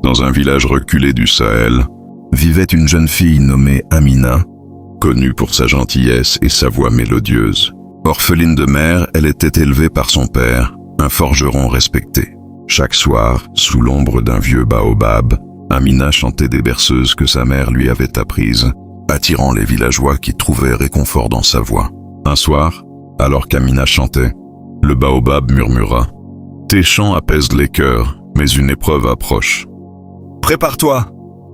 Dans un village reculé du Sahel, vivait une jeune fille nommée Amina, connue pour sa gentillesse et sa voix mélodieuse. Orpheline de mère, elle était élevée par son père, un forgeron respecté. Chaque soir, sous l'ombre d'un vieux baobab, Amina chantait des berceuses que sa mère lui avait apprises, attirant les villageois qui trouvaient réconfort dans sa voix. Un soir, alors qu'Amina chantait, le baobab murmura « Tes chants apaisent les cœurs, mais une épreuve approche. Prépare-toi !»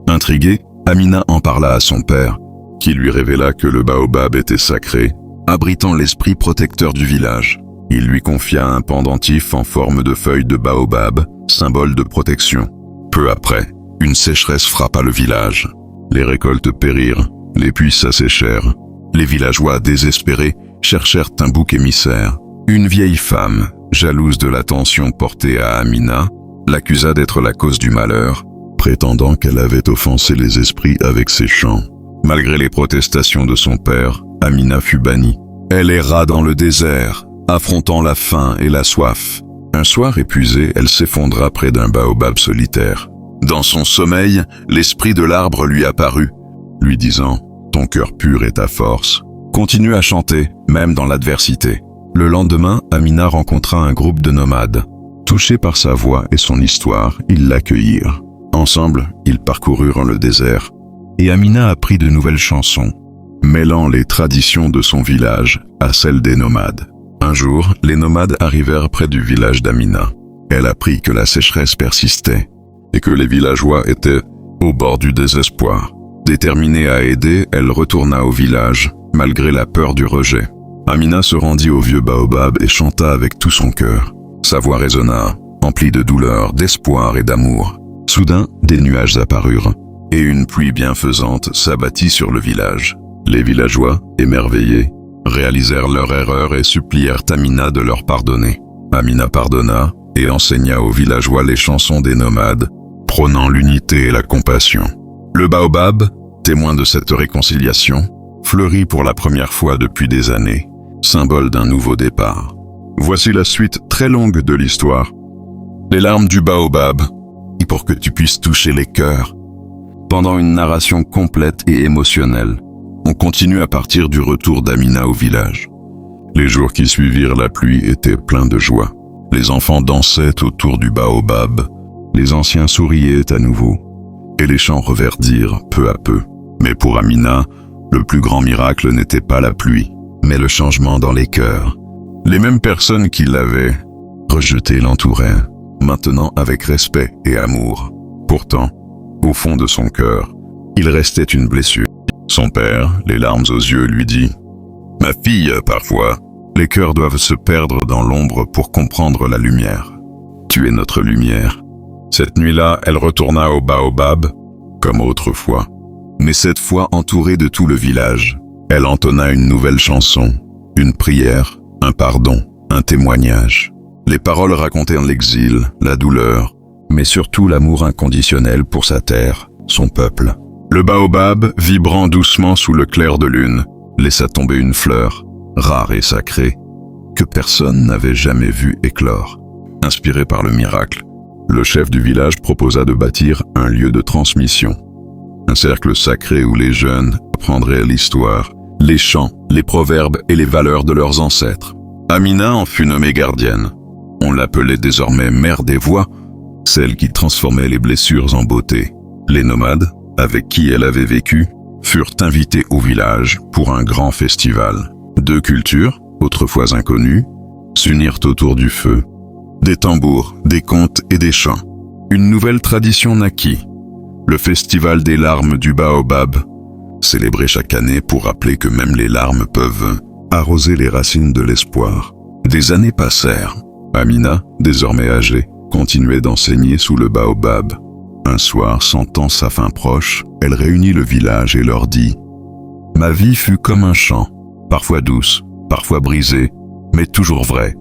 Intriguée, Amina en parla à son père, qui lui révéla que le baobab était sacré, abritant l'esprit protecteur du village. Il lui confia un pendentif en forme de feuille de baobab, symbole de protection. Peu après, une sécheresse frappa le village. Les récoltes périrent, les puits s'asséchèrent. Les villageois désespérés cherchèrent un bouc émissaire. Une vieille femme, jalouse de l'attention portée à Amina, l'accusa d'être la cause du malheur, prétendant qu'elle avait offensé les esprits avec ses chants. Malgré les protestations de son père, Amina fut bannie. Elle erra dans le désert, affrontant la faim et la soif. Un soir épuisée, elle s'effondra près d'un baobab solitaire. Dans son sommeil, l'esprit de l'arbre lui apparut, lui disant « Ton cœur pur est ta force. Continue à chanter, même dans l'adversité. » Le lendemain, Amina rencontra un groupe de nomades. Touchés par sa voix et son histoire, ils l'accueillirent. Ensemble, ils parcoururent le désert, et Amina apprit de nouvelles chansons, mêlant les traditions de son village à celles des nomades. Un jour, les nomades arrivèrent près du village d'Amina. Elle apprit que la sécheresse persistait, et que les villageois étaient au bord du désespoir. Déterminée à aider, elle retourna au village, malgré la peur du rejet. Amina se rendit au vieux baobab et chanta avec tout son cœur. Sa voix résonna, emplie de douleur, d'espoir et d'amour. Soudain, des nuages apparurent, et une pluie bienfaisante s'abattit sur le village. Les villageois, émerveillés, réalisèrent leur erreur et supplièrent Amina de leur pardonner. Amina pardonna et enseigna aux villageois les chansons des nomades, prônant l'unité et la compassion. Le baobab, témoin de cette réconciliation, fleurit pour la première fois depuis des années, symbole d'un nouveau départ. Voici la suite très longue de l'histoire. Les larmes du baobab, pour que tu puisses toucher les cœurs. Pendant une narration complète et émotionnelle, on continue à partir du retour d'Amina au village. Les jours qui suivirent la pluie étaient pleins de joie. Les enfants dansaient autour du baobab, les anciens souriaient à nouveau, et les champs reverdirent peu à peu. Mais pour Amina, le plus grand miracle n'était pas la pluie, mais le changement dans les cœurs. Les mêmes personnes qui l'avaient rejeté l'entouraient, maintenant avec respect et amour. Pourtant, au fond de son cœur, il restait une blessure. Son père, les larmes aux yeux, lui dit « Ma fille, parfois, les cœurs doivent se perdre dans l'ombre pour comprendre la lumière. Tu es notre lumière. » Cette nuit-là, elle retourna au baobab, comme autrefois, mais cette fois entourée de tout le village. Elle entonna une nouvelle chanson, une prière, un pardon, un témoignage. Les paroles racontèrent l'exil, la douleur, mais surtout l'amour inconditionnel pour sa terre, son peuple. Le baobab, vibrant doucement sous le clair de lune, laissa tomber une fleur, rare et sacrée, que personne n'avait jamais vue éclore. Inspiré par le miracle, le chef du village proposa de bâtir un lieu de transmission. Un cercle sacré où les jeunes apprendraient l'histoire, les chants, les proverbes et les valeurs de leurs ancêtres. Amina en fut nommée gardienne. On l'appelait désormais mère des voix, celle qui transformait les blessures en beauté. Les nomades, avec qui elle avait vécu, furent invités au village pour un grand festival. Deux cultures, autrefois inconnues, s'unirent autour du feu. Des tambours, des contes et des chants. Une nouvelle tradition naquit, le festival des larmes du baobab, célébré chaque année pour rappeler que même les larmes peuvent arroser les racines de l'espoir. Des années passèrent. Amina, désormais âgée, continuait d'enseigner sous le baobab. Un soir, sentant sa fin proche, elle réunit le village et leur dit « Ma vie fut comme un chant, parfois douce, parfois brisée, mais toujours vraie.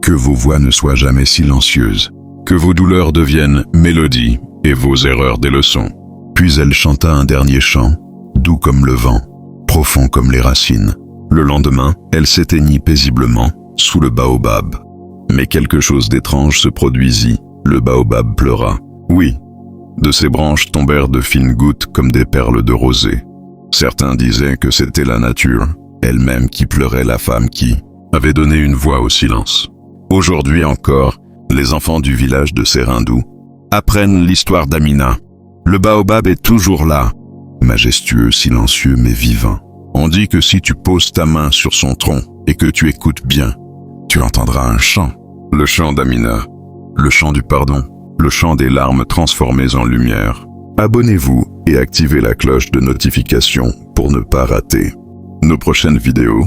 Que vos voix ne soient jamais silencieuses, que vos douleurs deviennent mélodies et vos erreurs des leçons. » Puis elle chanta un dernier chant, doux comme le vent, profond comme les racines. Le lendemain, elle s'éteignit paisiblement sous le baobab. Mais quelque chose d'étrange se produisit. Le baobab pleura. Oui, De ses branches tombèrent de fines gouttes comme des perles de rosée. Certains disaient que c'était la nature, elle-même qui pleurait la femme qui avait donné une voix au silence. Aujourd'hui encore, les enfants du village de Serindou apprennent l'histoire d'Amina. Le baobab est toujours là, majestueux, silencieux mais vivant. On dit que si tu poses ta main sur son tronc et que tu écoutes bien, tu entendras un chant. Le chant d'Amina, le chant du pardon, le chant des larmes transformées en lumière. Abonnez-vous et activez la cloche de notification pour ne pas rater nos prochaines vidéos.